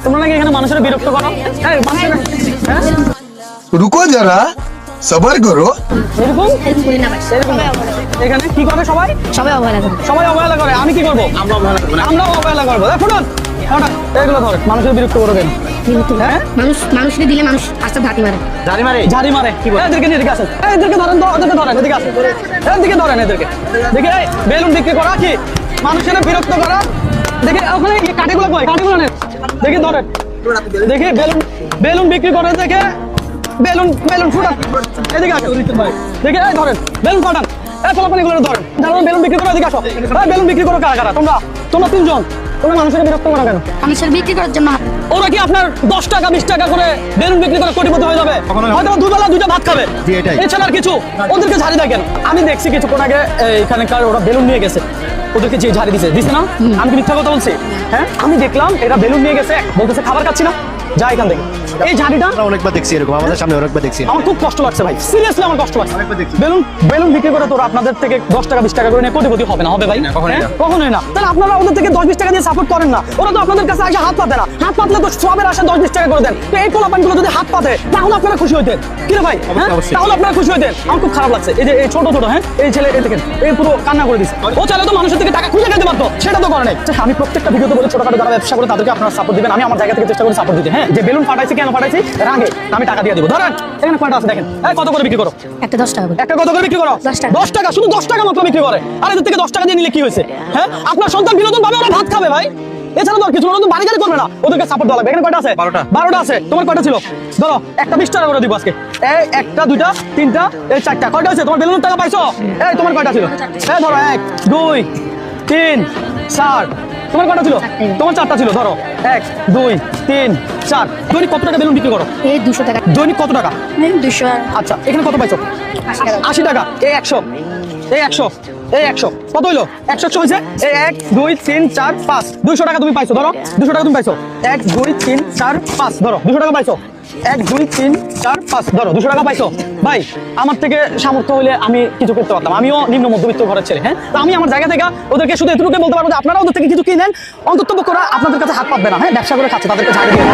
তোমরা নাকি এখানে মানুষের বিরক্ত করো। এই মানুষের হ্যাঁ रुको जरा सबर करो। এরকম এরকম এখানে কি করে সবাই সবাই অবহেলা করে। আমি কি করবো? আমরাও অবহেলা করবো। ফুটন হঠাৎ এগুলো ধরে মানুষের বিরক্ত করো কেন? হ্যাঁ মানুষকে দিলে মানুষ আস্তে ঝাঁটি মারে। ঝাড়ি মারে কি বলে? এদেরকে নিয়ে এদিকে আসেন। এদেরকে ধরেন তো, ওদেরকে ধরেন, এদিকে আসেন। এদিকে ধরেন এদেরকে। দেখি এই বেলুন বিক্রি করা কি মানুষের বিরক্ত করা? দেখি ওখানে কাঠিগুলো কই? কাঠিগুলো নেন। দেখি ধরেন। দেখি বেলুন বেলুন বিক্রি করে দেখে বেলুন ফুটান। এদিকে আসো। দেখি এই ধরেন বেলুন ফাটান। এই ফলাফলগুলো ধরেন। যারা বেলুন বিক্রি করে এদিকে আসো। এই বেলুন বিক্রি করো কারা? তোমরা তিনজন। তোমরা মানুষের বিরক্ত করো কেন? মানুষের বিক্রি করার জন্য। ওরা কি আপনার 10 টাকা 20 টাকা করে বেলুন বিক্রি করে কোটিপতি হয়ে যাবে? হয়তো দুবেলা দুইটা ভাত খাবে, এছাড়া আর কিছু। ওদেরকে ঝাড়ি দেয় কেন? আমি দেখছি কিছুক্ষণ আগে এখানকার ওরা বেলুন নিয়ে গেছে, ওদেরকে যে ঝাড়ি দিছে না? আমি কি মিথ্যা কথা বলছি? হ্যাঁ আমি দেখলাম এরা বেলুন নিয়ে গেছে, বলতেছে খাবার খাচ্ছি না, যা এখান থেকে। এই ঝাড়িটা অনেকবার দেখছি, এরকম আমাদের সামনে অনেকবার দেখছি। আমার খুব কষ্ট লাগছে ভাই, সিরিয়াসলি আমার কষ্ট লাগছে। বেলুন বিক্রি করে তোরা আপনাদের থেকে 10 টাকা 20 টাকা করে নিয়ে কোটিপতি হবে না? হবে ভাই? কখনোই না। তাহলে আপনারা ওদের থেকে 10-20 টাকা দিয়ে সাপোর্ট করেন না। ওরা তো আপনাদের কাছে এসে হাত পাতে না। হাত পাতলে তো সবের আশা 10-20 টাকা করে দেন। তো এই পোলাপানগুলো যদি হাত পাতে তাহলে আপনারা খুশি হইতেন কি রে ভাই? তাহলে আপনারা খুশি হইতেন। আমার খুব খারাপ লাগছে। এই যে এই ছোট হ্যাঁ এই ছেলে দেখেন এই পুরো কান্না করে দিচ্ছে। ও চাইলে তো মানুষের থেকে টাকা খুঁজে খেতে পারতো, সেটা তো করে নাই। আমি প্রত্যেকটা ভিডিওতে বলে ছোটখাটো যারা ব্যবসা করে তাদেরকে আপনারা সাপোর্ট দিবেন। আমি আমার জায়গা থেকে চেষ্টা করি সাপোর্ট দিতে। হ্যাঁ যে বেলুন ফাটাইছি কেন ফাটাইছি রাগে আমি টাকা দিয়ে দিব। ধরেন এখানে কয়টা আছে দেখেন। এই কত করে বিক্রি করো? একটা 10 টাকা করে। একটা কত করে বিক্রি করো? 10 টাকা। 10 টাকা, শুধু 10 টাকা মাত্র বিক্রি করে। আর এদের থেকে 10 টাকা দিয়ে নিলে কি হয়েছে? হ্যাঁ আপনার সন্তান বিনোদন পাবে, ওরা ভাত খাবে ভাই, এছাড়া তো আর কিছু না। ওরা তো বাড়ি গাড়ি করবে না, ওদেরকে সাপোর্ট দেওয়া লাগবে। এখানে কয়টা আছে? 12টা আছে। তোমার কয়টা ছিল? ধরো একটা 20 টাকা করে দিব আজকে। এই একটা দুইটা তিনটা এই চারটা। কয়টা হয়েছে? তোমার বেলুনের টাকা পাইছো? এই তোমার কয়টা ছিল? এই ধরো 1 2 3 4। তোমার কয়টা ছিল? তোমার 4টা ছিল। ধরো 1 2 3 4। দৈনিক কত টাকা বেলুন বিক্রি করো? এই 200 টাকা। দৈনিক কত টাকা? 200। আচ্ছা এখানে কত পাইছো? 80 টাকা। এই 100 এই 100 এই 100 কত হইলো? 100 হয়েছে। এই 1 2 3 4 5 200 টাকা তুমি পাইছো। ধরো 200 টাকা তুমি পাইছো। 1 2 3 4 5 ধরো 200 টাকা পাইছো। 1 2 3 4 5 ধরো 200 টাকা পাইছো। ভাই আমার থেকে সামর্থ্য হইলে আমি কিছু করতে পারতাম, আমিও নিম্ন মধ্যবিত্ত ঘরের ছেলে। হ্যাঁ তো আমি আমার জায়গা থেকে ওদেরকে শুধু এতটুকু বলতে পারবো যে আপনারা ওদের থেকে কিছু কিনেন, অন্তত পক্ষে আপনাদের কাছে হাত পাতবে না। হ্যাঁ ব্যবসা করে খাচ্ছে, তাদেরকে ঝাড়ি দিয়ে